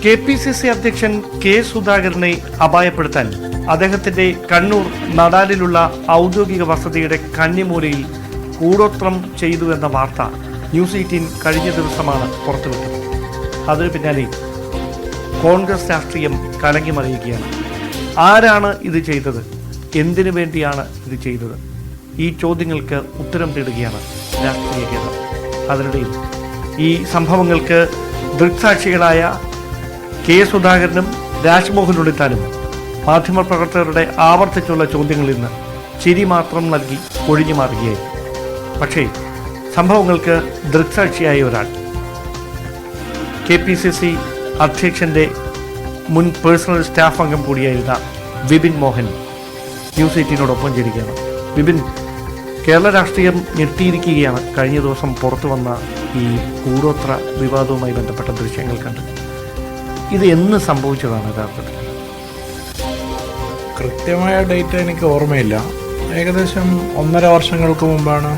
KPCC അധ്യക്ഷൻ K സുധാകരനെ അപായപ്പെടുത്താൻ അദ്ദേഹത്തിന്റെ കണ്ണൂർ നടാലിലുള്ള ഔദ്യോഗിക വസതിയുടെ കന്നിമൂലയിൽ കൂടോത്രം ചെയ്തു എന്ന വാർത്ത ന്യൂസ് 18 കഴിഞ്ഞ ദിവസമാണ് പുറത്തുവിട്ടത്. അതിനു പിന്നാലെ കോൺഗ്രസ് രാഷ്ട്രീയം കലങ്ങിമറിയുകയാണ്. ആരാണ് ഇത് ചെയ്തത്? എന്തിനു വേണ്ടിയാണ് ഇത് ചെയ്തത്? ഈ ചോദ്യങ്ങൾക്ക് ഉത്തരം തേടുകയാണ് രാഷ്ട്രീയ കേരളം. അതിനിടയിൽ ഈ സംഭവങ്ങൾക്ക് ദൃക്സാക്ഷികളായ കെ സുധാകരനും രാജ്മോഹൻ ഉണ്ണിത്താനും മാധ്യമപ്രവർത്തകരുടെ ആവർത്തിച്ചുള്ള ചോദ്യങ്ങളിൽ നിന്ന് ചിരി മാത്രം നൽകി ഒഴിഞ്ഞു മാറുകയായി. പക്ഷേ സംഭവങ്ങൾക്ക് ദൃക്സാക്ഷിയായ ഒരാൾ KPCC അധ്യക്ഷൻ്റെ മുൻ പേഴ്സണൽ സ്റ്റാഫ് അംഗം കൂടിയായിരുന്ന വിപിൻ മോഹൻ ന്യൂസ് 18നോടൊപ്പം ചേരുകയാണ്. വിപിൻ, കേരള രാഷ്ട്രീയം ഞെട്ടിയിരിക്കുകയാണ് കഴിഞ്ഞ ദിവസം പുറത്തു വന്ന ഈ കൂടോത്ര വിവാദവുമായി ബന്ധപ്പെട്ട ദൃശ്യങ്ങൾ കണ്ട്. ഇത് എന്ന് സംഭവിച്ചതാണ് യഥാർത്ഥത്തിൽ? കൃത്യമായ ഡേറ്റ് എനിക്ക് ഓർമ്മയില്ല. ഏകദേശം 1.5 വർഷങ്ങൾക്ക് മുമ്പാണ്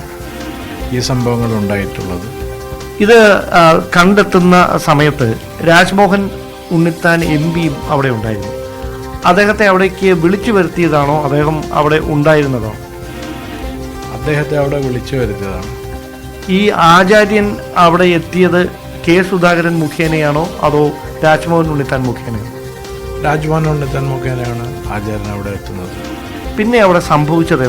ഈ സംഭവങ്ങൾ ഉണ്ടായിട്ടുള്ളത്. ഇത് കണ്ടെത്തുന്ന സമയത്ത് രാജ്മോഹൻ ഉണ്ണിത്താൻ MP അവിടെ ഉണ്ടായിരുന്നു. അദ്ദേഹത്തെ അവിടേക്ക് വിളിച്ചു വരുത്തിയതാണോ? അദ്ദേഹം അവിടെ ഉണ്ടായിരുന്നതോ? അദ്ദേഹത്തെ അവിടെ വിളിച്ചു വരുത്തിയതാണ്. ഈ ആചാര്യൻ അവിടെ എത്തിയത് കെ സുധാകരൻ മുഖേനയാണോ അതോ രാജ്മോഹൻ ഉണ്ണിത്താൻ മുഖേനയാണോ? രാജ്മോഹൻ ഉണ്ണിത്താൻ മുഖേനയാണ് ആചാര്യൻ അവിടെ എത്തുന്നത്. പിന്നെ അവിടെ സംഭവിച്ചത്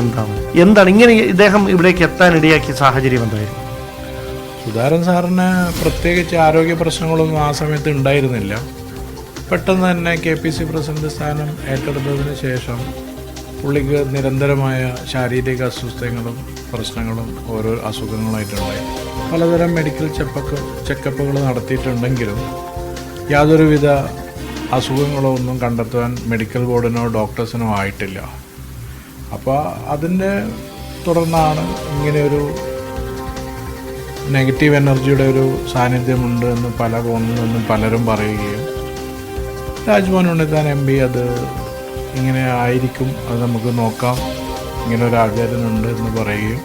എന്താണ് ഇങ്ങനെ ഇദ്ദേഹം ഇവിടേക്ക് എത്താൻ ഇടയാക്കിയ സാഹചര്യം എന്തായിരുന്നു? സുധാകരൻ സാറിന് പ്രത്യേകിച്ച് ആരോഗ്യ പ്രശ്നങ്ങളൊന്നും ആ സമയത്ത് ഉണ്ടായിരുന്നില്ല. പെട്ടെന്ന് തന്നെ KPCC പ്രസിഡന്റ് സ്ഥാനം ഏറ്റെടുത്തതിന് ശേഷം പുള്ളിക്ക് നിരന്തരമായ ശാരീരിക അസ്വസ്ഥതകളും പ്രശ്നങ്ങളും ഓരോ അസുഖങ്ങളായിട്ടുണ്ടായി. പലതരം മെഡിക്കൽ ചെക്കപ്പുകൾ നടത്തിയിട്ടുണ്ടെങ്കിലും യാതൊരുവിധ അസുഖങ്ങളോ ഒന്നും കണ്ടെത്താൻ മെഡിക്കൽ ബോർഡിനോ ഡോക്ടേഴ്സിനോ ആയിട്ടില്ല. അപ്പോൾ അതിൻ്റെ തുടർന്നാണ് ഇങ്ങനെയൊരു നെഗറ്റീവ് എനർജിയുടെ ഒരു സാന്നിധ്യമുണ്ട് എന്ന് പല കോണിൽ നിന്നും പലരും പറയുകയും രാജ്മോഹൻ ഉണ്ണിത്താൻ MP അത് ഇങ്ങനെ ആയിരിക്കും, അത് നമുക്ക് നോക്കാം, ഇങ്ങനെ ഒരു ആചാര്യനുണ്ട് എന്ന് പറയുകയും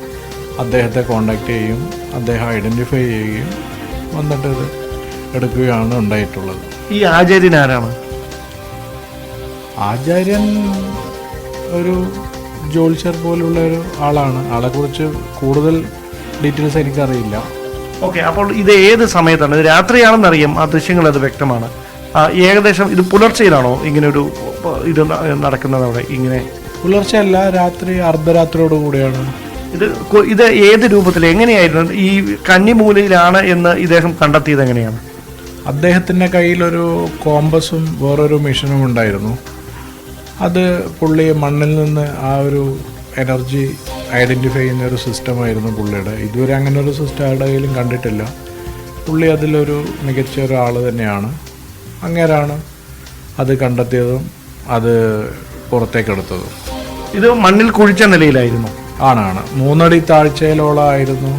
അദ്ദേഹത്തെ കോണ്ടാക്ട് ചെയ്യുകയും അദ്ദേഹം ഐഡൻറ്റിഫൈ ചെയ്യുകയും വന്നിട്ട് ഇത് എടുക്കുകയാണ് ഉണ്ടായിട്ടുള്ളത്. ഈ ആചാര്യൻ ആരാണ്? ആചാര്യൻ ഒരു ജ്യോത്സ്യർ പോലുള്ള ഒരു ആളാണ്. ആളെക്കുറിച്ച് കൂടുതൽ ഡീറ്റെയിൽസ് എനിക്കറിയില്ല. ഓക്കെ, അപ്പോൾ ഇത് ഏത് സമയത്താണ്? ഇത് രാത്രിയാണെന്നറിയാം, ആ ദൃശ്യങ്ങൾ അത് വ്യക്തമാണ്. ഏകദേശം ഇത് പുലർച്ചയിലാണോ ഇങ്ങനെ ഒരു ഇത് നടക്കുന്നത്? അവിടെ ഇങ്ങനെ പുലർച്ചെയല്ല, രാത്രി അർദ്ധരാത്രിയോട് കൂടിയാണ്. ഇത് ഏത് രൂപത്തിൽ എങ്ങനെയായിരുന്നു? ഈ കന്നിമൂലയിലാണ് എന്ന് ഇദ്ദേഹം കണ്ടെത്തിയത് എങ്ങനെയാണ്? അദ്ദേഹത്തിൻ്റെ കയ്യിലൊരു കോമ്പസും വേറൊരു മെഷീനും ഉണ്ടായിരുന്നു. അത് പുള്ളി മണ്ണിൽ നിന്ന് ആ ഒരു എനർജി ഐഡൻറ്റിഫൈ ചെയ്യുന്ന ഒരു സിസ്റ്റമായിരുന്നു പുള്ളിയുടെ. ഇതുവരെ അങ്ങനെ ഒരു സിസ്റ്റം ആരുടെ കയ്യിലും കണ്ടിട്ടില്ല. പുള്ളി അതിലൊരു മികച്ച ഒരാൾ തന്നെയാണ്. അങ്ങേരാണ് അത് കണ്ടെത്തിയതും അത് പുറത്തേക്കെടുത്തതും. ഇത് മണ്ണിൽ കുഴിച്ച നിലയിലായിരുന്നു? ആണ്. 3 അടി താഴ്ചയിലോളമായിരുന്നു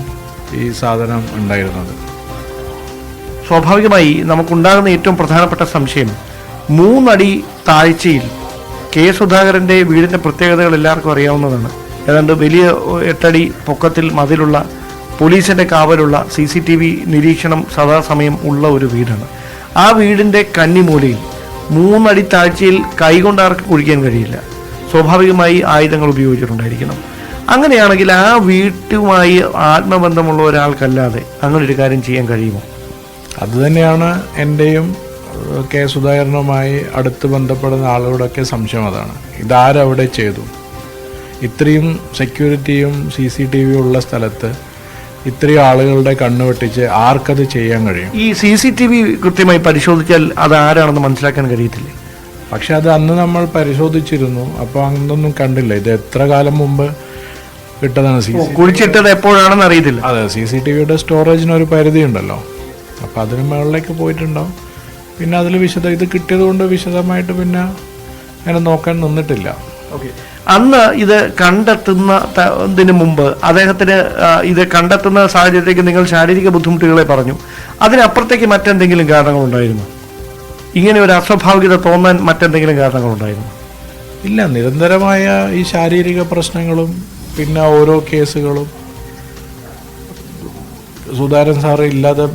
ഈ സാധനം ഉണ്ടായിരുന്നത്. സ്വാഭാവികമായി നമുക്കുണ്ടാകുന്ന ഏറ്റവും പ്രധാനപ്പെട്ട സംശയം, 3 അടി താഴ്ചയിൽ കെ സുധാകരൻ്റെ വീടിൻ്റെ പ്രത്യേകതകൾ എല്ലാവർക്കും അറിയാവുന്നതാണ്. ഏതാണ്ട് വലിയ 8 അടി പൊക്കത്തിൽ മതിലുള്ള പോലീസിൻ്റെ കാവലുള്ള CCTV നിരീക്ഷണം സദാസമയം ഉള്ള ഒരു വീടാണ്. ആ വീടിൻ്റെ കന്നിമൂലയിൽ 3 അടി താഴ്ചയിൽ കൈകൊണ്ട് ആർക്ക് കുഴിക്കാൻ കഴിയില്ല. സ്വാഭാവികമായി ആയുധങ്ങൾ ഉപയോഗിച്ചിട്ടുണ്ടായിരിക്കണം. അങ്ങനെയാണെങ്കിൽ ആ വീട്ടുമായി ആത്മബന്ധമുള്ള ഒരാൾക്കല്ലാതെ അങ്ങനെ ഒരു കാര്യം ചെയ്യാൻ കഴിയുമോ? അതുതന്നെയാണ് എൻ്റെയും കെ സുധാകരനുമായി അടുത്ത് ബന്ധപ്പെടുന്ന ആളുകളൊക്കെ സംശയം. അതാണ്, ഇതാരവിടെ ചെയ്തു? ഇത്രയും സെക്യൂരിറ്റിയും CCTV ഉള്ള സ്ഥലത്ത് ഇത്രയും ആളുകളുടെ കണ്ണ് വെട്ടിച്ച് ആർക്കത് ചെയ്യാൻ കഴിയും? ഈ CCTV കൃത്യമായി പരിശോധിച്ചാൽ അത് ആരാണെന്ന് മനസ്സിലാക്കാൻ കഴിയത്തില്ലേ? പക്ഷെ അത് അന്ന് നമ്മൾ പരിശോധിച്ചിരുന്നു. അപ്പോൾ അന്നൊന്നും കണ്ടില്ല. ഇത് എത്ര കാലം മുമ്പ് ഇട്ടതാണ്. കുഴിച്ചിട്ടത് എപ്പോഴാണെന്ന് അറിയത്തില്ല. അതെ, CCTVയുടെ സ്റ്റോറേജിനൊരു പരിധി ഉണ്ടല്ലോ. അപ്പോൾ അതിന് മുകളിലേക്ക് പോയിട്ടുണ്ടാവും. പിന്നെ അതിൽ ഇത് കിട്ടിയത് കൊണ്ട് വിശദമായിട്ട് പിന്നെ അങ്ങനെ നോക്കാൻ നിന്നിട്ടില്ല. ഓക്കെ, അന്ന് ഇത് കണ്ടെത്തുന്നതിന് മുമ്പ് അദ്ദേഹത്തിന് ഇത് കണ്ടെത്തുന്ന സാഹചര്യത്തിലേക്ക് നിങ്ങൾ ശാരീരിക ബുദ്ധിമുട്ടുകളെ പറഞ്ഞു. അതിനപ്പുറത്തേക്ക് മറ്റെന്തെങ്കിലും കാരണങ്ങളുണ്ടായിരുന്നു? ഇങ്ങനെ ഒരു അസ്വാഭാവികത തോന്നാൻ മറ്റെന്തെങ്കിലും കാരണങ്ങളുണ്ടായിരുന്നു? ഇല്ല, നിരന്തരമായ ഈ ശാരീരിക പ്രശ്നങ്ങളും പിന്നെ ഓരോ കേസുകളും സുധാകരൻ സാറ് ഇല്ലാതെ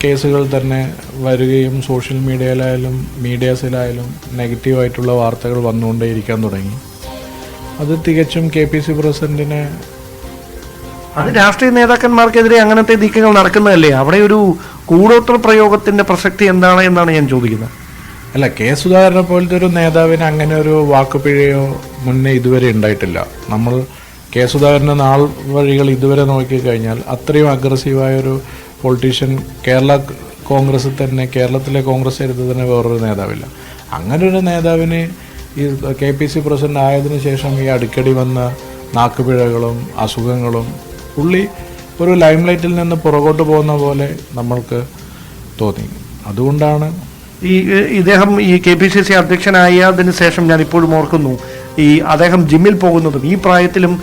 കേസുകൾ തന്നെ വരികയും സോഷ്യൽ മീഡിയയിലായാലും മീഡിയാസിലായാലും നെഗറ്റീവായിട്ടുള്ള വാർത്തകൾ വന്നുകൊണ്ടേയിരിക്കാൻ തുടങ്ങി. അത് തികച്ചും KPC പ്രസിഡന്റിനെ, അത് രാഷ്ട്രീയ നേതാക്കന്മാർക്കെതിരെ അങ്ങനത്തെ നീക്കങ്ങൾ നടക്കുന്നതല്ലേ? അവിടെ ഒരു കൂടോത്ര പ്രയോഗത്തിന്റെ പ്രസക്തി എന്താണ് എന്നാണ് ഞാൻ ചോദിക്കുന്നത്. അല്ല, സുധാകരനെ പോലത്തെ ഒരു നേതാവിന് അങ്ങനെ ഒരു വാക്കുപിഴയോ മുന്നേ ഇതുവരെ ഉണ്ടായിട്ടില്ല. നമ്മൾ സുധാകരൻ്റെ നാൾ വഴികൾ ഇതുവരെ നോക്കിക്കഴിഞ്ഞാൽ അത്രയും അഗ്രസീവായൊരു പൊളിറ്റീഷ്യൻ കേരളത്തിലെ കോൺഗ്രസ് എടുത്ത് തന്നെ വേറൊരു നേതാവില്ല. അങ്ങനൊരു നേതാവിന് ഈ KPC പ്രസിഡന്റ് ആയതിനു ശേഷം ഈ അടിക്കടി വന്ന നാക്കുപിഴകളും അസുഖങ്ങളും പുള്ളി ഒരു ലൈംലൈറ്റിൽ നിന്ന് പുറകോട്ട് പോകുന്ന പോലെ നമ്മൾക്ക് തോന്നി. അതുകൊണ്ടാണ് ഇദ്ദേഹം ഈ KPCC അധ്യക്ഷനായതിനു ശേഷം ഞാൻ ഇപ്പോഴും ഓർക്കുന്നു, അദ്ദേഹം ജിമ്മിൽ പോകുന്നതും ഈ പ്രായത്തിലും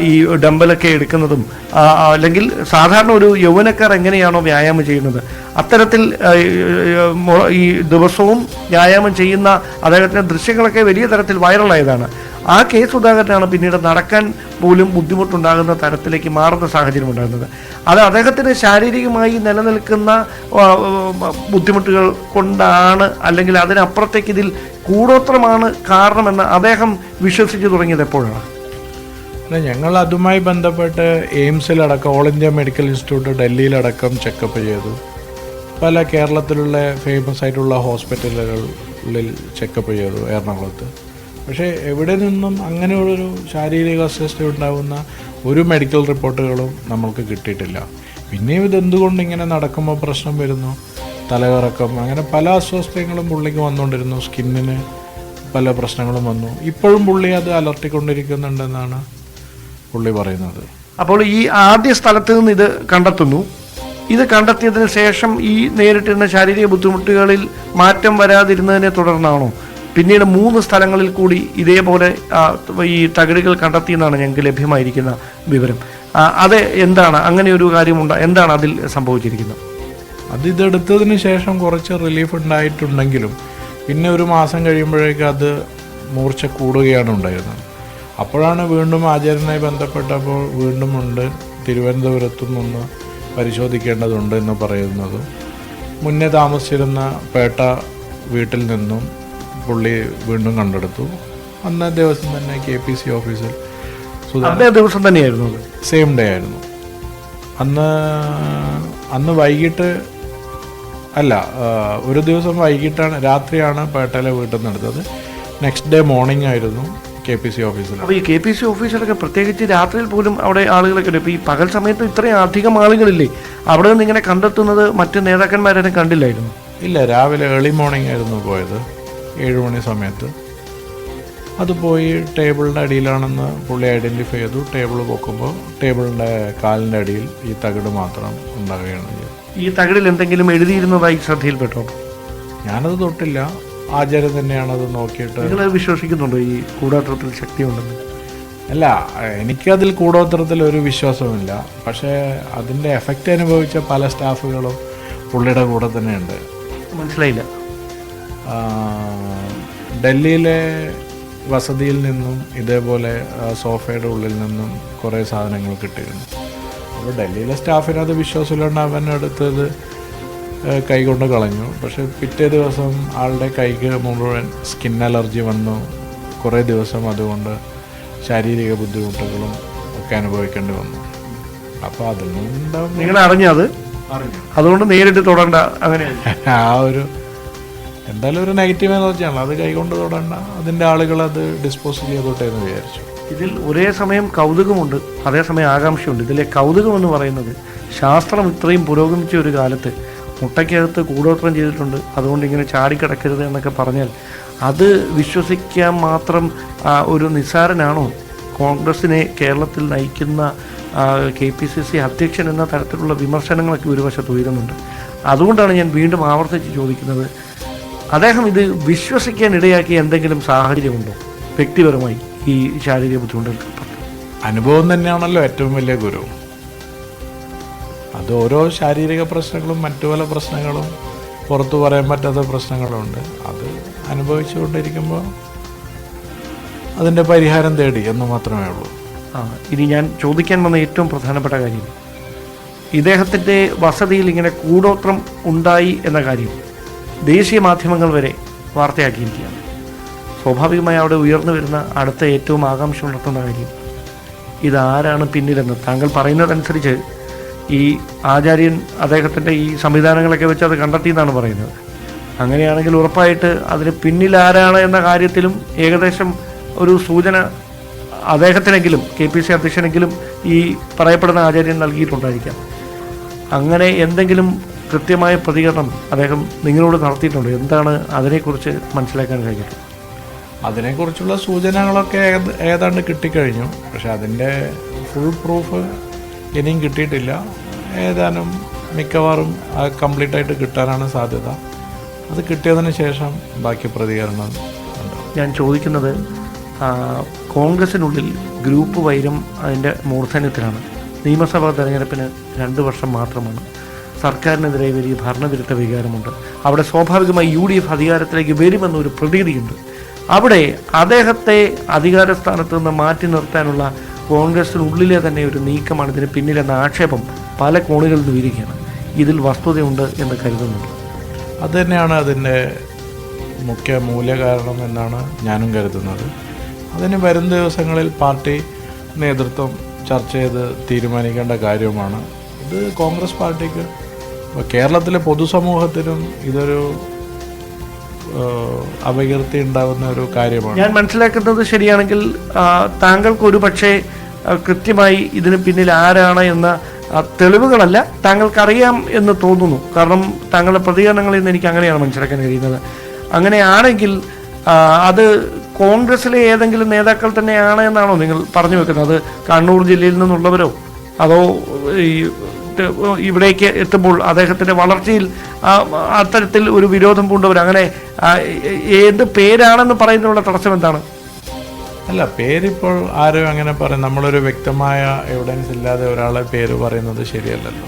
ഈ ഡംബലൊക്കെ എടുക്കുന്നതും, അല്ലെങ്കിൽ സാധാരണ ഒരു യൗവനക്കാർ എങ്ങനെയാണോ വ്യായാമം ചെയ്യുന്നത് അത്തരത്തിൽ ഈ ദിവസവും വ്യായാമം ചെയ്യുന്ന അദ്ദേഹത്തിൻ്റെ ദൃശ്യങ്ങളൊക്കെ വലിയ തരത്തിൽ വൈറലായതാണ്. ആ സുധാകരനാണ് പിന്നീട് നടക്കാൻ പോലും ബുദ്ധിമുട്ടുണ്ടാകുന്ന തരത്തിലേക്ക് മാറുന്ന സാഹചര്യം ഉണ്ടാകുന്നത്. അത് അദ്ദേഹത്തിന് ശാരീരികമായി നിലനിൽക്കുന്ന ബുദ്ധിമുട്ടുകൾ കൊണ്ടാണ്, അല്ലെങ്കിൽ അതിനപ്പുറത്തേക്ക് ഇതിൽ കൂടോത്രമാണ് കാരണമെന്ന് അദ്ദേഹം വിശ്വസിച്ചു തുടങ്ങിയത് എപ്പോഴാണ്? ഞങ്ങൾ അതുമായി ബന്ധപ്പെട്ട് എയിംസിലടക്കം, ഓൾ ഇന്ത്യ മെഡിക്കൽ ഇൻസ്റ്റിറ്റ്യൂട്ട് ഡൽഹിയിലടക്കം ചെക്കപ്പ് ചെയ്തു. പല കേരളത്തിലുള്ള ഫേമസ് ആയിട്ടുള്ള ഹോസ്പിറ്റലുകളിൽ ചെക്കപ്പ് ചെയ്തു, എറണാകുളത്ത്. പക്ഷേ എവിടെ നിന്നും അങ്ങനെയുള്ളൊരു ശാരീരിക അസ്വസ്ഥ ഉണ്ടാകുന്ന ഒരു മെഡിക്കൽ റിപ്പോർട്ടുകളും നമ്മൾക്ക് കിട്ടിയിട്ടില്ല. പിന്നെയും ഇതെന്തുകൊണ്ട് ഇങ്ങനെ നടക്കുമ്പോൾ പ്രശ്നം വരുന്നു, തലകറക്കം, അങ്ങനെ പല അസ്വസ്ഥങ്ങളും പുള്ളിക്ക് വന്നുകൊണ്ടിരുന്നു. സ്കിന്നിന് പല പ്രശ്നങ്ങളും വന്നു. ഇപ്പോഴും പുള്ളി അത് അലർത്തിക്കൊണ്ടിരിക്കുന്നുണ്ടെന്നാണ് പുള്ളി പറയുന്നത്. അപ്പോൾ ഈ ആദ്യ സ്ഥലത്ത് നിന്ന് ഇത് കണ്ടെത്തുന്നു. ഇത് കണ്ടെത്തിയതിന് ശേഷം ഈ നേരിട്ടിരുന്ന ശാരീരിക ബുദ്ധിമുട്ടുകളിൽ മാറ്റം വരാതിരുന്നതിനെ തുടർന്നാണോ പിന്നീട് 3 സ്ഥലങ്ങളിൽ കൂടി ഇതേപോലെ ഈ തകിടുകൾ കണ്ടെത്തിയെന്നാണ് ഞങ്ങൾക്ക് ലഭ്യമായിരിക്കുന്ന വിവരം? അത് എന്താണ്, അങ്ങനെ ഒരു കാര്യമുണ്ട്, എന്താണ് അതിൽ സംഭവിച്ചിരിക്കുന്നത്? ഇതെടുത്തതിന് ശേഷം കുറച്ച് റിലീഫ് ഉണ്ടായിട്ടുണ്ടെങ്കിലും പിന്നെ ഒരു മാസം കഴിയുമ്പോഴേക്കും അത് മൂർച്ച കൂടുകയാണ് ഉണ്ടായിരുന്നത്. അപ്പോഴാണ് വീണ്ടും ആചാര്യനായി ബന്ധപ്പെട്ടപ്പോൾ വീണ്ടും ഉണ്ട്, തിരുവനന്തപുരത്തു നിന്ന് പരിശോധിക്കേണ്ടതുണ്ട് എന്ന് പറയുന്നതും, മുന്നേ താമസിച്ചിരുന്ന പേട്ട വീട്ടിൽ നിന്നും പുള്ളി വീണ്ടും കണ്ടെടുത്തു. അന്നേ ദിവസം തന്നെ KPC ഓഫീസിൽ ദിവസം തന്നെയായിരുന്നു, സെയിം ഡേ ആയിരുന്നു. അന്ന് വൈകിട്ട് അല്ല, ഒരു ദിവസം വൈകിട്ടാണ്, രാത്രിയാണ് പേട്ടയിലെ വീട്ടിൽ നിന്ന് എടുത്തത്. നെക്സ്റ്റ് ഡേ മോർണിംഗ് ആയിരുന്നു KPC ഓഫീസിൽ. അപ്പോൾ ഈ KPC ഓഫീസിലൊക്കെ പ്രത്യേകിച്ച് രാത്രിയിൽ പോലും അവിടെ ആളുകളൊക്കെ ഉണ്ട്. ഇപ്പോൾ ഈ പകൽ സമയത്ത് ഇത്രയും അധികം ആളുകളില്ലേ, അവിടെ നിന്ന് ഇങ്ങനെ കണ്ടെത്തുന്നത് മറ്റ് നേതാക്കന്മാരെ കണ്ടില്ലായിരുന്നു? ഇല്ല, രാവിലെ ഏർലി മോർണിംഗ് ആയിരുന്നു പോയത്, 7 മണി സമയത്ത്. അത് പോയി ടേബിളിൻ്റെ അടിയിലാണെന്ന് പുള്ളി ഐഡൻറ്റിഫൈ ചെയ്തു. ടേബിൾ പൊക്കുമ്പോൾ ടേബിളിൻ്റെ കാലിൻ്റെ അടിയിൽ ഈ തകിട് മാത്രം ഉണ്ടാവുകയാണ് ചെയ്തത്. ഈ തകിടിൽ എന്തെങ്കിലും എഴുതിയിരുന്നതായി ശ്രദ്ധയിൽപ്പെട്ടോ? ഞാനത് തൊട്ടില്ല, ആചാര്യൻ തന്നെയാണത് നോക്കിയിട്ട്. നിങ്ങൾ വിശ്വസിക്കുന്നുണ്ടോ ഈ കൂടോത്രത്തിൽ ശക്തിയുണ്ടെന്ന്? അല്ല, എനിക്കതിൽ കൂടോത്രത്തിൽ ഒരു വിശ്വാസവുമില്ല. പക്ഷേ അതിൻ്റെ എഫക്റ്റ് അനുഭവിച്ച പല സ്റ്റാഫുകളും പുള്ളിയുടെ കൂടെ തന്നെയുണ്ട്. മനസ്സിലായില്ല. ഡൽഹിയിലെ വസതിയിൽ നിന്നും ഇതേപോലെ സോഫയുടെ ഉള്ളിൽ നിന്നും കുറേ സാധനങ്ങൾ കിട്ടിയിരുന്നു. അപ്പോൾ ഡൽഹിയിലെ സ്റ്റാഫിന് അത് വിശ്വാസമില്ലാണ്ട് അവൻ എടുത്തത് കൈകൊണ്ട് കളഞ്ഞു. പക്ഷെ പിറ്റേ ദിവസം ആളുടെ കൈക്ക് മുഴുവൻ സ്കിൻ അലർജി വന്നു. കുറേ ദിവസം അതുകൊണ്ട് ശാരീരിക ബുദ്ധിമുട്ടുകളും ഒക്കെ അനുഭവിക്കേണ്ടി വന്നു. അപ്പോൾ അതിൽ നിന്നുണ്ടാവും. നിങ്ങൾ അറിഞ്ഞത്? അതുകൊണ്ട് നേരിട്ട് തൊടണ്ട, അങ്ങനെ ആ ഒരു എന്തായാലും ഒരു നെഗറ്റീവ് എനർജിയാണ്. അത് കൈകൊണ്ട് തൊടണ്ട, അതിൻ്റെ ആളുകൾ അത് ഡിസ്പോസ് ചെയ്തോട്ടെ എന്ന് വിചാരിച്ചു. ഇതിൽ ഒരേ സമയം കൗതുകമുണ്ട്, അതേസമയം ആകാംക്ഷയുണ്ട്. ഇതിലെ കൗതുകം എന്ന് പറയുന്നത്, ശാസ്ത്രം ഇത്രയും പുരോഗമിച്ച ഒരു കാലത്ത് മുട്ടയ്ക്കകത്ത് കൂടോത്രം ചെയ്തിട്ടുണ്ട്, അതുകൊണ്ട് ഇങ്ങനെ ചാടിക്കിടക്കരുത് എന്നൊക്കെ പറഞ്ഞാൽ അത് വിശ്വസിക്കാൻ മാത്രം ഒരു നിസ്സാരനാണോ കോൺഗ്രസിനെ കേരളത്തിൽ നയിക്കുന്ന KPCC അധ്യക്ഷൻ എന്ന തരത്തിലുള്ള വിമർശനങ്ങളൊക്കെ ഒരു വശത്ത് ഉയരുന്നുണ്ട്. അതുകൊണ്ടാണ് ഞാൻ വീണ്ടും ആവർത്തിച്ച് ചോദിക്കുന്നത്, അദ്ദേഹം ഇത് വിശ്വസിക്കാൻ ഇടയാക്കിയ എന്തെങ്കിലും സാഹചര്യമുണ്ടോ വ്യക്തിപരമായി ഈ ശാരീരിക ബുദ്ധിമുട്ടുകൾക്ക്? അനുഭവം തന്നെയാണല്ലോ ഏറ്റവും വലിയ ഗുരു. അത് ഓരോ ശാരീരിക പ്രശ്നങ്ങളും മറ്റു പല പ്രശ്നങ്ങളും പുറത്തു പറയാൻ പറ്റാത്ത പ്രശ്നങ്ങളുണ്ട്. അത് അനുഭവിച്ചുകൊണ്ടിരിക്കുമ്പോൾ അതിൻ്റെ പരിഹാരം തേടി എന്ന് മാത്രമേ ഉള്ളൂ. ഇനി ഞാൻ ചോദിക്കാൻ വന്ന ഏറ്റവും പ്രധാനപ്പെട്ട കാര്യം, ഇദ്ദേഹത്തിൻ്റെ വസതിയിൽ ഇങ്ങനെ കൂടോത്രം ഉണ്ടായി എന്ന കാര്യം ദേശീയ മാധ്യമങ്ങൾ വരെ വാർത്തയാക്കിയിരിക്കുകയാണ്. സ്വാഭാവികമായി അവിടെ ഉയർന്നു വരുന്ന അടുത്ത ഏറ്റവും ആകാംക്ഷ ഉണർത്തുന്ന കാര്യം ഇതാരാണ് പിന്നിലെന്ന്. താങ്കൾ പറയുന്നതനുസരിച്ച് ഈ ആചാര്യൻ അദ്ദേഹത്തിൻ്റെ ഈ സംവിധാനങ്ങളൊക്കെ വെച്ച് അത് കണ്ടെത്തിയെന്നാണ് പറയുന്നത്. അങ്ങനെയാണെങ്കിൽ ഉറപ്പായിട്ട് അതിന് പിന്നിൽ ആരാണ് എന്ന കാര്യത്തിലും ഏകദേശം ഒരു സൂചന അദ്ദേഹത്തിനെങ്കിലും KPC അധ്യക്ഷനെങ്കിലും ഈ പറയപ്പെടുന്ന ആചാര്യൻ നൽകിയിട്ടുണ്ടായിരിക്കാം. അങ്ങനെ എന്തെങ്കിലും കൃത്യമായ പ്രതികരണം അദ്ദേഹം നിങ്ങളോട് നടത്തിയിട്ടുണ്ട്? എന്താണ് അതിനെക്കുറിച്ച് മനസ്സിലാക്കാൻ കഴിഞ്ഞിട്ടുള്ളത്? അതിനെക്കുറിച്ചുള്ള സൂചനകളൊക്കെ ഏതാണ്ട് കിട്ടിക്കഴിഞ്ഞു. പക്ഷെ അതിൻ്റെ ഫുൾ പ്രൂഫ് ഇനിയും കിട്ടിയിട്ടില്ല. ഏതാനും മിക്കവാറും കംപ്ലീറ്റ് ആയിട്ട് കിട്ടാനാണ് സാധ്യത. അത് കിട്ടിയതിന് ശേഷം ബാക്കി പ്രതികരണം ഉണ്ട്. ഞാൻ ചോദിക്കുന്നത്, കോൺഗ്രസിനുള്ളിൽ ഗ്രൂപ്പ് വൈരം അതിൻ്റെ മൂർധന്യത്തിലാണ്. നിയമസഭാ തെരഞ്ഞെടുപ്പിന് 2 വർഷം മാത്രമാണ്. സർക്കാരിനെതിരെ വലിയ ഭരണവിരുദ്ധ വികാരമുണ്ട്. അവിടെ സ്വാഭാവികമായി UDF അധികാരത്തിലേക്ക് വരുമെന്നൊരു പ്രതീതിയുണ്ട്. അവിടെ അദ്ദേഹത്തെ അധികാരസ്ഥാനത്ത് നിന്ന് മാറ്റി നിർത്താനുള്ള കോൺഗ്രസിനുള്ളിലെ തന്നെ ഒരു നീക്കമാണ് ഇതിന് പിന്നിലെന്ന ആക്ഷേപം പല കോണുകളിൽ നിന്ന് ഉയരുകയാണ്. ഇതിൽ വസ്തുതയുണ്ട് എന്ന് കരുതുന്നുണ്ട്. അതുതന്നെയാണ് അതിൻ്റെ മുഖ്യ മൂലകാരണം എന്നാണ് ഞാനും കരുതുന്നത്. അതിന് വരും ദിവസങ്ങളിൽ പാർട്ടി നേതൃത്വം ചർച്ച ചെയ്ത് തീരുമാനിക്കേണ്ട കാര്യമാണ്. ഇത് കോൺഗ്രസ് പാർട്ടിക്ക്, കേരളത്തിലെ പൊതുസമൂഹത്തിനും ഇതൊരു അപകീർത്തി ഉണ്ടാകുന്ന ഒരു കാര്യമാണ്. ഞാൻ മനസ്സിലാക്കുന്നത് ശരിയാണെങ്കിൽ താങ്കൾക്ക് ഒരു പക്ഷേ കൃത്യമായി ഇതിന് പിന്നിൽ ആരാണ് എന്ന തെളിവുകളല്ല, താങ്കൾക്കറിയാം എന്ന് തോന്നുന്നു. കാരണം താങ്കളുടെ പ്രതികരണങ്ങളിൽ നിന്ന് എനിക്ക് അങ്ങനെയാണ് മനസ്സിലാക്കാൻ കഴിയുന്നത്. അങ്ങനെയാണെങ്കിൽ അത് കോൺഗ്രസിലെ ഏതെങ്കിലും നേതാക്കൾ തന്നെയാണ് എന്നാണോ നിങ്ങൾ പറഞ്ഞു വെക്കുന്നത്? അത് കണ്ണൂർ ജില്ലയിൽ നിന്നുള്ളവരോ അതോ ഇവിടേക്ക് എത്തുമ്പോൾ അദ്ദേഹത്തിൻ്റെ വളർച്ചയിൽ അത്തരത്തിൽ ഒരു വിരോധം പൂണ്ടവർ, അങ്ങനെ ഏത് പേരാണെന്ന് പറയുന്നതിനുള്ള തടസ്സം എന്താണ്? അല്ല, പേരിപ്പോൾ ആരും അങ്ങനെ പറയും. നമ്മളൊരു വ്യക്തമായ എവിഡൻസ് ഇല്ലാതെ ഒരാളെ പേര് പറയുന്നത് ശരിയല്ലല്ലോ.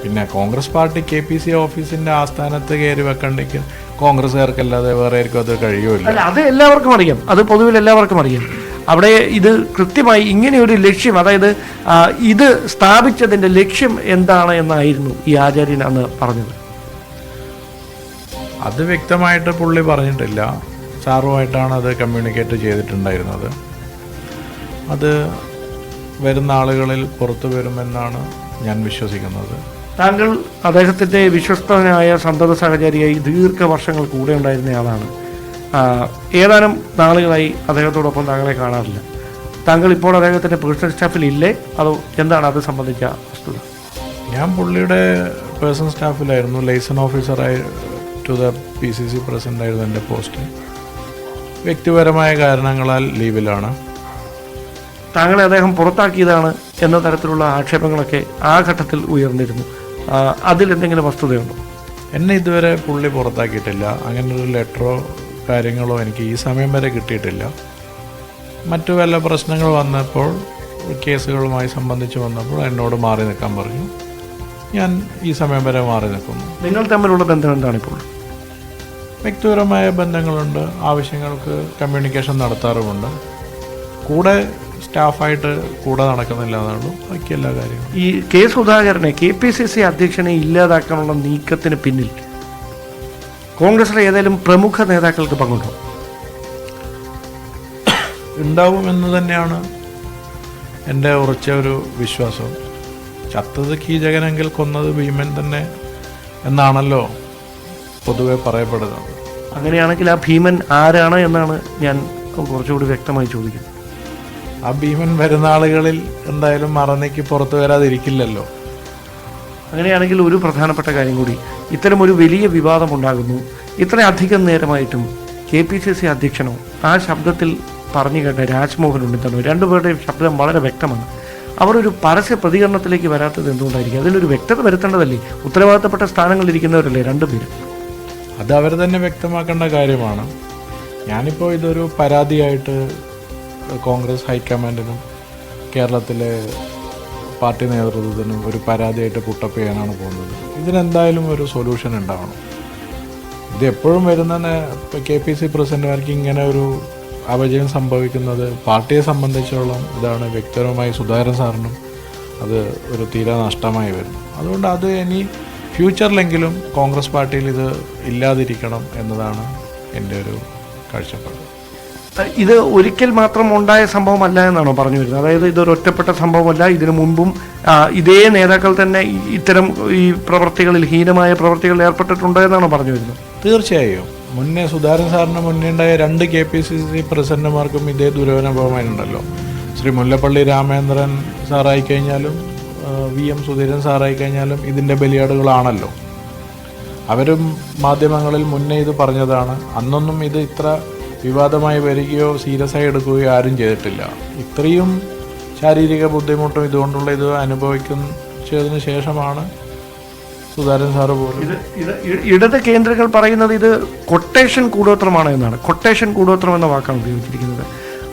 പിന്നെ കോൺഗ്രസ് പാർട്ടി KPC ഓഫീസിൻ്റെ ആസ്ഥാനത്ത് കയറി വെക്കണ്ടെങ്കിൽ കോൺഗ്രസ്സുകാർക്കല്ലാതെ വേറെ ആർക്കും അത് കഴിയുമില്ല. അല്ല, അത് എല്ലാവർക്കും അറിയാം, അത് പൊതുവിൽ എല്ലാവർക്കും അറിയാം. അവിടെ ഇത് കൃത്യമായി ഇങ്ങനെയൊരു ലക്ഷ്യം, അതായത് ഇത് സ്ഥാപിച്ചതിൻ്റെ ലക്ഷ്യം എന്താണ് എന്നായിരുന്നു ഈ ആചാര്യൻ അന്ന് പറഞ്ഞത്. അത് വ്യക്തമായിട്ട് പുള്ളി പറഞ്ഞിട്ടില്ല. സാറുമായിട്ടാണ് അത് കമ്മ്യൂണിക്കേറ്റ് ചെയ്തിട്ടുണ്ടായിരുന്നത്. അത് വരുന്ന ആളുകളിൽ പുറത്തു വരുമെന്നാണ് ഞാൻ വിശ്വസിക്കുന്നത്. താങ്കൾ അദ്ദേഹത്തിൻ്റെ വിശ്വസ്തനായ സന്തത സഹചാരിയായി ദീർഘവർഷങ്ങൾ കൂടെ ഉണ്ടായിരുന്നയാളാണ്. ഏതാനും നാളുകളായി അദ്ദേഹത്തോടൊപ്പം താങ്കളെ കാണാറില്ല. താങ്കൾ ഇപ്പോൾ അദ്ദേഹത്തിൻ്റെ പേഴ്സണൽ സ്റ്റാഫിൽ ഇല്ലേ, അതോ എന്താണ് അത് സംബന്ധിച്ച വസ്തുത? ഞാൻ പുള്ളിയുടെ പേഴ്സണൽ സ്റ്റാഫിലായിരുന്നു. ലൈസൺ ഓഫീസറായി ടു ദ PCC പ്രസിഡൻ്റ് ആയിരുന്നു എൻ്റെ പോസ്റ്റ്. വ്യക്തിപരമായ കാരണങ്ങളാൽ ലീവിലാണ്. താങ്കളെ അദ്ദേഹം പുറത്താക്കിയതാണ് എന്ന തരത്തിലുള്ള ആക്ഷേപങ്ങളൊക്കെ ആ ഘട്ടത്തിൽ ഉയർന്നിരുന്നു. അതിലെന്തെങ്കിലും വസ്തുതയുണ്ടോ? എന്നെ ഇതുവരെ പുള്ളി പുറത്താക്കിയിട്ടില്ല. അങ്ങനൊരു ലെറ്ററോ കാര്യങ്ങളോ എനിക്ക് ഈ സമയം വരെ കിട്ടിയിട്ടില്ല. മറ്റു വല്ല പ്രശ്നങ്ങൾ വന്നപ്പോൾ, കേസുകളുമായി സംബന്ധിച്ച് വന്നപ്പോൾ എന്നോട് മാറി നിൽക്കാൻ പറഞ്ഞു. ഞാൻ ഈ സമയം വരെ മാറി നിൽക്കുന്നു. നിങ്ങൾ തമ്മിലുള്ള ബന്ധം എന്താണ് ഇപ്പോൾ? വ്യക്തിപരമായ ബന്ധങ്ങളുണ്ട്. ആവശ്യങ്ങൾക്ക് കമ്മ്യൂണിക്കേഷൻ നടത്താറുമുണ്ട്. കൂടെ സ്റ്റാഫായിട്ട് കൂടെ നടക്കുന്നില്ല എന്നുള്ളൂ. ബാക്കി എല്ലാ കാര്യങ്ങളും. ഈ സുധാകരനെ KPCC അധ്യക്ഷനെ ഇല്ലാതാക്കാനുള്ള നീക്കത്തിന് പിന്നിൽ കോൺഗ്രസിലെ ഏതെങ്കിലും പ്രമുഖ നേതാക്കൾക്ക് പങ്കുണ്ടോ? ഉണ്ടാവുമെന്ന് തന്നെയാണ് എൻ്റെ ഉറച്ച ഒരു വിശ്വാസം. ചത്തത് കീചകനെങ്കിൽ കൊന്നത് ഭീമൻ തന്നെ എന്നാണല്ലോ പൊതുവെ പറയപ്പെടുന്നത്. അങ്ങനെയാണെങ്കിൽ ആ ഭീമൻ ആരാണ് എന്നാണ് ഞാൻ കുറച്ചുകൂടി വ്യക്തമായി ചോദിക്കുന്നത്. ആ ഭീമൻ വരുന്ന ആളുകളിൽ എന്തായാലും മറന്നേക്ക് പുറത്തു വരാതിരിക്കില്ലല്ലോ. അങ്ങനെയാണെങ്കിൽ ഒരു പ്രധാനപ്പെട്ട കാര്യം കൂടി, ഇത്തരം ഒരു വലിയ വിവാദം ഉണ്ടാകുന്നു. ഇത്രയധികം നേരമായിട്ടും KPCC അധ്യക്ഷനോ ആ ശബ്ദത്തിൽ പറഞ്ഞു കേട്ട രാജ്മോഹൻ ഉണ്ണിത്താനോ, രണ്ടുപേരുടെയും ശബ്ദം വളരെ വ്യക്തമാണ്. അവർ ഒരു പരസ്യ പ്രതികരണത്തിലേക്ക് വരാത്തത് എന്തുകൊണ്ടായിരിക്കും? അതിലൊരു വ്യക്തത വരുത്തേണ്ടതല്ലേ? ഉത്തരവാദിത്തപ്പെട്ട സ്ഥാനങ്ങളിരിക്കുന്നവരല്ലേ രണ്ടുപേരും. അത് അവർ തന്നെ വ്യക്തമാക്കേണ്ട കാര്യമാണ്. ഞാനിപ്പോൾ ഇതൊരു പരാതിയായിട്ട് കോൺഗ്രസ് ഹൈക്കമാൻഡിനും കേരളത്തിലെ പാർട്ടി നേതൃത്വത്തിനും ഒരു പരാതിയായിട്ട് പുട്ടപ്പ് ചെയ്യാനാണ് പോകുന്നത്. ഇതിനെന്തായാലും ഒരു സൊല്യൂഷൻ ഉണ്ടാവണം. ഇത് എപ്പോഴും വരുന്ന KPC പ്രസിഡന്റുമാർക്ക് ഇങ്ങനെ ഒരു അപജയം സംഭവിക്കുന്നത് പാർട്ടിയെ സംബന്ധിച്ചോളം ഇതാണ്. വ്യക്തിപരമായി സുധാകരൻ സാറിനും അത് ഒരു തീരെ നഷ്ടമായി വരുന്നു. അതുകൊണ്ട് അത് ഇനി ഫ്യൂച്ചറിലെങ്കിലും കോൺഗ്രസ് പാർട്ടിയിൽ ഇത് ഇല്ലാതിരിക്കണം എന്നതാണ് എൻ്റെ ഒരു കാഴ്ചപ്പാട്. ഇത് ഒരിക്കൽ മാത്രം ഉണ്ടായ സംഭവമല്ല എന്നാണോ പറഞ്ഞു വരുന്നത്? അതായത് ഇതൊരു ഒറ്റപ്പെട്ട സംഭവമല്ല, ഇതിനു മുൻപും ഇതേ നേതാക്കൾ തന്നെ ഇത്തരം ഈ പ്രവർത്തികളിൽ, ഹീനമായ പ്രവർത്തികളിൽ ഏർപ്പെട്ടിട്ടുണ്ട് എന്നാണോ പറഞ്ഞു വരുന്നത്? തീർച്ചയായും മുന്നേ സുധാകരൻ സാറിന് മുന്നേ ഉണ്ടായ 2 KPCC പ്രസിഡന്റുമാർക്കും ഇതേ ദുരനുഭവമായിട്ടുണ്ടല്ലോ. ശ്രീ മുല്ലപ്പള്ളി രാമചന്ദ്രൻ സാറായി കഴിഞ്ഞാലും VM സുധീരൻ സാറായി കഴിഞ്ഞാലും ഇതിൻ്റെ ബലിയാടുകളാണല്ലോ. അവരും മാധ്യമങ്ങളിൽ മുന്നേ ഇത് പറഞ്ഞതാണ്. അന്നൊന്നും ഇത് ഇത്ര വിവാദമായി വരികയോ സീരിയസ് ആയി എടുക്കുകയോ ആരും ചെയ്തിട്ടില്ല. ഇത്രയും ശാരീരിക ബുദ്ധിമുട്ടും ഇതുകൊണ്ടുള്ള ഇത് അനുഭവിക്കുന്നതിന് ശേഷമാണ് സുധാകരൻ സാറ് പോലും. ഇടത് കേന്ദ്രങ്ങൾ പറയുന്നത് ഇത് കൊട്ടേഷൻ കൂടോത്രമാണ് എന്നാണ്. കൊട്ടേഷൻ കൂടോത്രം എന്ന വാക്കാണ് ഉപയോഗിച്ചിരിക്കുന്നത്.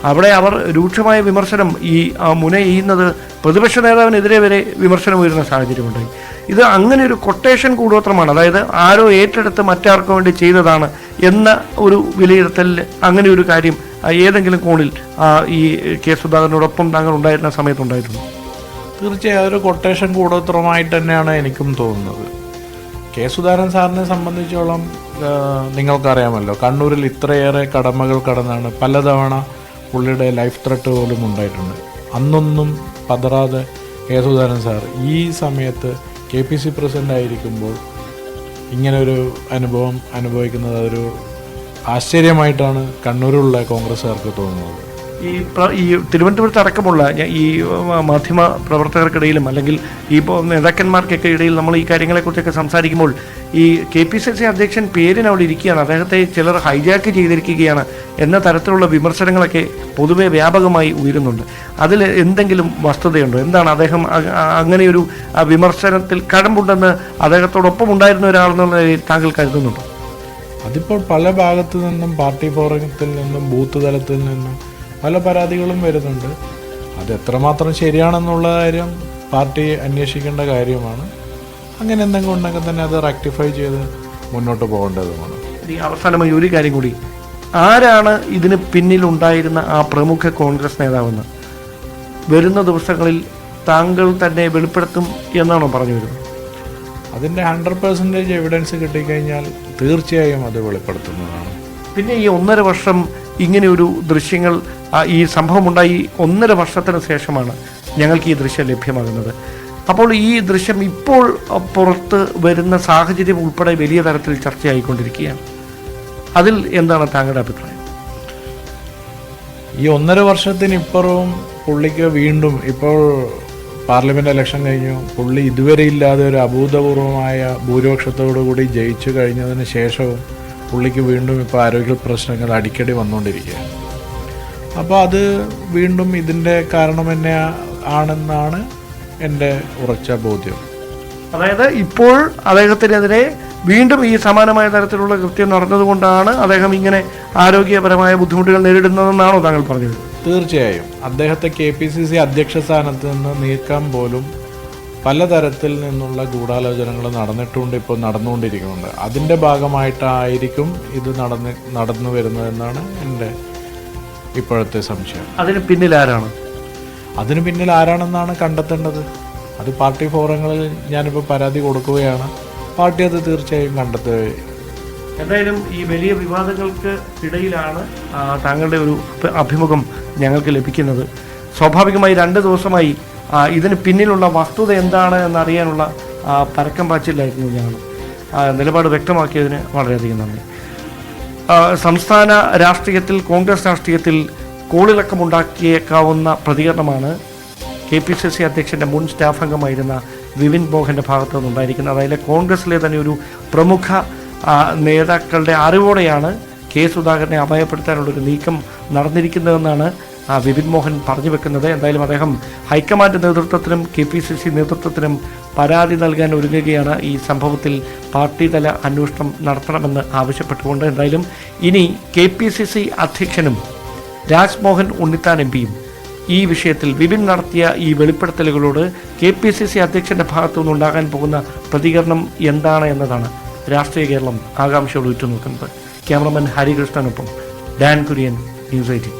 അവിടെ അവർ രൂക്ഷമായ വിമർശനം ഈ മുന ചെയ്യുന്നത് പ്രതിപക്ഷ നേതാവിനെതിരെ വരെ വിമർശനം ഉയരുന്ന സാഹചര്യമുണ്ടായി. ഇത് അങ്ങനെ ഒരു കൊട്ടേഷൻ കൂടോത്രമാണ്, അതായത് ആരോ ഏറ്റെടുത്ത് മറ്റാർക്കും വേണ്ടി ചെയ്തതാണ് എന്ന ഒരു വിലയിരുത്തലിൽ അങ്ങനെ ഒരു കാര്യം ഏതെങ്കിലും കോണിൽ ഈ കെ സുധാകരനോടൊപ്പം താങ്കൾ ഉണ്ടായിരുന്ന സമയത്തുണ്ടായിരുന്നു? തീർച്ചയായും ഒരു കൊട്ടേഷൻ കൂടോത്രമായിട്ട് തന്നെയാണ് എനിക്കും തോന്നുന്നത്. കെ സുധാകരൻ സാറിനെ സംബന്ധിച്ചോളം നിങ്ങൾക്കറിയാമല്ലോ, കണ്ണൂരിൽ ഇത്രയേറെ കടമകൾ കടന്നാണ് പലതവണ പുള്ളിയുടെ ലൈഫ് ത്രെട്ട് പോലും ഉണ്ടായിട്ടുണ്ട്. അന്നൊന്നും പതറാതെ കെ സുധാകരൻ സാർ ഈ സമയത്ത് KPC പ്രസിഡന്റ് ആയിരിക്കുമ്പോൾ ഇങ്ങനൊരു അനുഭവം അനുഭവിക്കുന്നത് ഒരു ആശ്ചര്യമായിട്ടാണ് കണ്ണൂരിലുള്ള കോൺഗ്രസ്സുകാർക്ക് തോന്നുന്നത്. ഈ തിരുവനന്തപുരത്ത് അടക്കമുള്ള ഈ മാധ്യമ പ്രവർത്തകർക്കിടയിലും അല്ലെങ്കിൽ ഈ നേതാക്കന്മാർക്കൊക്കെ ഇടയിൽ നമ്മൾ ഈ കാര്യങ്ങളെക്കുറിച്ചൊക്കെ സംസാരിക്കുമ്പോൾ ഈ KPCC അധ്യക്ഷൻ പേരിന് അവിടെ ഇരിക്കുകയാണ്, അദ്ദേഹത്തെ ചിലർ ഹൈജാക്ക് ചെയ്തിരിക്കുകയാണ് എന്ന തരത്തിലുള്ള വിമർശനങ്ങളൊക്കെ പൊതുവെ വ്യാപകമായി ഉയരുന്നുണ്ട്. അതിൽ എന്തെങ്കിലും വസ്തുതയുണ്ടോ? എന്താണ് അദ്ദേഹം അങ്ങനെയൊരു വിമർശനത്തിൽ കഴമ്പുണ്ടെന്ന് അദ്ദേഹത്തോടൊപ്പം ഉണ്ടായിരുന്ന ഒരാളെന്നുള്ള നിലയിൽ താങ്കൾ കരുതുന്നുണ്ടോ? അതിപ്പോൾ പല ഭാഗത്തു നിന്നും, പാർട്ടി ഫോറത്തിൽ നിന്നും ബൂത്ത് തലത്തിൽ നിന്നും പല പരാതികളും വരുന്നുണ്ട്. അത് എത്രമാത്രം ശരിയാണെന്നുള്ള കാര്യം പാർട്ടി അന്വേഷിക്കേണ്ട കാര്യമാണ്. അങ്ങനെ എന്തെങ്കിലും ഉണ്ടെങ്കിൽ തന്നെ അത് റെക്ടിഫൈ ചെയ്ത് മുന്നോട്ട് പോകേണ്ടതുമാണ്. അവസാനമായി ഒരു കാര്യം കൂടി, ആരാണ് ഇതിന് പിന്നിലുണ്ടായിരുന്ന ആ പ്രമുഖ കോൺഗ്രസ് നേതാവെന്ന് വരുന്ന ദിവസങ്ങളിൽ താങ്കൾ തന്നെ വെളിപ്പെടുത്തും എന്നാണോ പറഞ്ഞു വരുന്നത്? അതിൻ്റെ 100% എവിഡൻസ് കിട്ടിക്കഴിഞ്ഞാൽ തീർച്ചയായും അത് വെളിപ്പെടുത്തുന്നതാണ്. പിന്നെ ഈ 1.5 വർഷം ഇങ്ങനെയൊരു ദൃശ്യങ്ങൾ, ഈ സംഭവമുണ്ടായി 1.5 വർഷത്തിന് ശേഷമാണ് ഞങ്ങൾക്ക് ഈ ദൃശ്യം ലഭ്യമാകുന്നത്. അപ്പോൾ ഈ ദൃശ്യം ഇപ്പോൾ പുറത്ത് വരുന്ന സാഹചര്യം ഉൾപ്പെടെ വലിയ തരത്തിൽ ചർച്ചയായിക്കൊണ്ടിരിക്കുകയാണ്. അതിൽ എന്താണ് താങ്കളുടെ അഭിപ്രായം? ഈ 1.5 വർഷത്തിനിപ്പുറവും പുള്ളിക്ക് വീണ്ടും ഇപ്പോൾ പാർലമെൻറ്റ് ഇലക്ഷൻ കഴിഞ്ഞു. പുള്ളി ഇതുവരെ ഇല്ലാതെ ഒരു അഭൂതപൂർവമായ ഭൂരിപക്ഷത്തോടു കൂടി ജയിച്ചു കഴിഞ്ഞതിന് ശേഷവും പുള്ളിക്ക് വീണ്ടും ഇപ്പോൾ ആരോഗ്യ പ്രശ്നങ്ങൾ അടിക്കടി വന്നുകൊണ്ടിരിക്കുകയാണ്. അപ്പോൾ അത് വീണ്ടും ഇതിൻ്റെ കാരണം തന്നെ ആണെന്നാണ് എൻ്റെ ഉറച്ച ബോധ്യം. അതായത് ഇപ്പോൾ അദ്ദേഹത്തിനെതിരെ വീണ്ടും ഈ സമാനമായ തരത്തിലുള്ള കൃത്യം നടന്നതുകൊണ്ടാണ് അദ്ദേഹം ഇങ്ങനെ ആരോഗ്യപരമായ ബുദ്ധിമുട്ടുകൾ നേരിടുന്നതെന്നാണോ താങ്കൾ പറഞ്ഞത്? തീർച്ചയായും അദ്ദേഹത്തെ KPCC അധ്യക്ഷ സ്ഥാനത്ത് നിന്ന് നീക്കാൻ പോലും പലതരത്തിൽ നിന്നുള്ള ഗൂഢാലോചനകൾ നടന്നിട്ടുണ്ട്, ഇപ്പോൾ നടന്നുകൊണ്ടിരിക്കുന്നുണ്ട്. അതിൻ്റെ ഭാഗമായിട്ടായിരിക്കും ഇത് നടന്നു വരുന്നതെന്നാണ് എൻ്റെ ഇപ്പോഴത്തെ സംശയം. അതിന് പിന്നിൽ ആരാണ്? അതിന് പിന്നിൽ ആരാണെന്നാണ് കണ്ടെത്തേണ്ടത്. അത് പാർട്ടി ഫോറങ്ങളിൽ ഞാനിപ്പോൾ പരാതി കൊടുക്കുകയാണ്. പാർട്ടി അത് തീർച്ചയായും കണ്ടെത്തുകയും. എന്തായാലും ഈ വലിയ വിവാദങ്ങൾക്ക് ഇടയിലാണ് താങ്കളുടെ ഒരു അഭിമുഖം ഞങ്ങൾക്ക് ലഭിക്കുന്നത്. സ്വാഭാവികമായി 2 ദിവസമായി ഇതിന് പിന്നിലുള്ള വസ്തുത എന്താണ് എന്നറിയാനുള്ള പരക്കം പാച്ചിലായിരുന്നു ഞങ്ങൾ. നിലപാട് വ്യക്തമാക്കിയതിന് വളരെയധികം നന്ദി. സംസ്ഥാന രാഷ്ട്രീയത്തിൽ, കോൺഗ്രസ് രാഷ്ട്രീയത്തിൽ കോളിളക്കമുണ്ടാക്കിയേക്കാവുന്ന പ്രതികരണമാണ് KPCC അധ്യക്ഷൻ്റെ മുൻ സ്റ്റാഫ് അംഗമായിരുന്ന വിപിൻ മോഹൻ്റെ ഭാഗത്തു നിന്നുണ്ടായിരിക്കുന്നത്. അതിലെ കോൺഗ്രസിലെ തന്നെ ഒരു പ്രമുഖ നേതാക്കളുടെ അറിവോടെയാണ് കെ സുധാകരനെ അപായപ്പെടുത്താനുള്ളൊരു നീക്കം നടന്നിരിക്കുന്നതെന്നാണ് വിപിൻ മോഹൻ പറഞ്ഞു വെക്കുന്നത്. എന്തായാലും അദ്ദേഹം ഹൈക്കമാൻഡ് നേതൃത്വത്തിനും KPCC നേതൃത്വത്തിനും പരാതി നൽകാൻ ഒരുങ്ങുകയാണ്. ഈ സംഭവത്തിൽ പാർട്ടി തല അന്വേഷണം നടത്തണമെന്ന് ആവശ്യപ്പെട്ടുകൊണ്ട് എന്തായാലും ഇനി KPCC അധ്യക്ഷനും രാജ്മോഹൻ ഉണ്ണിത്താൻ MPയും ഈ വിഷയത്തിൽ വിപിൻ നടത്തിയ ഈ വെളിപ്പെടുത്തലുകളോട് KPCC അധ്യക്ഷൻ്റെ ഭാഗത്തു നിന്നുണ്ടാകാൻ പോകുന്ന പ്രതികരണം എന്താണ് എന്നതാണ് രാഷ്ട്രീയ കേരളം ആകാംക്ഷയോട് ഉറ്റുനോക്കുന്നത്. ക്യാമറമാൻ ഹരികൃഷ്ണനൊപ്പം ഡാൻ കുര്യൻ, ന്യൂസ് 18.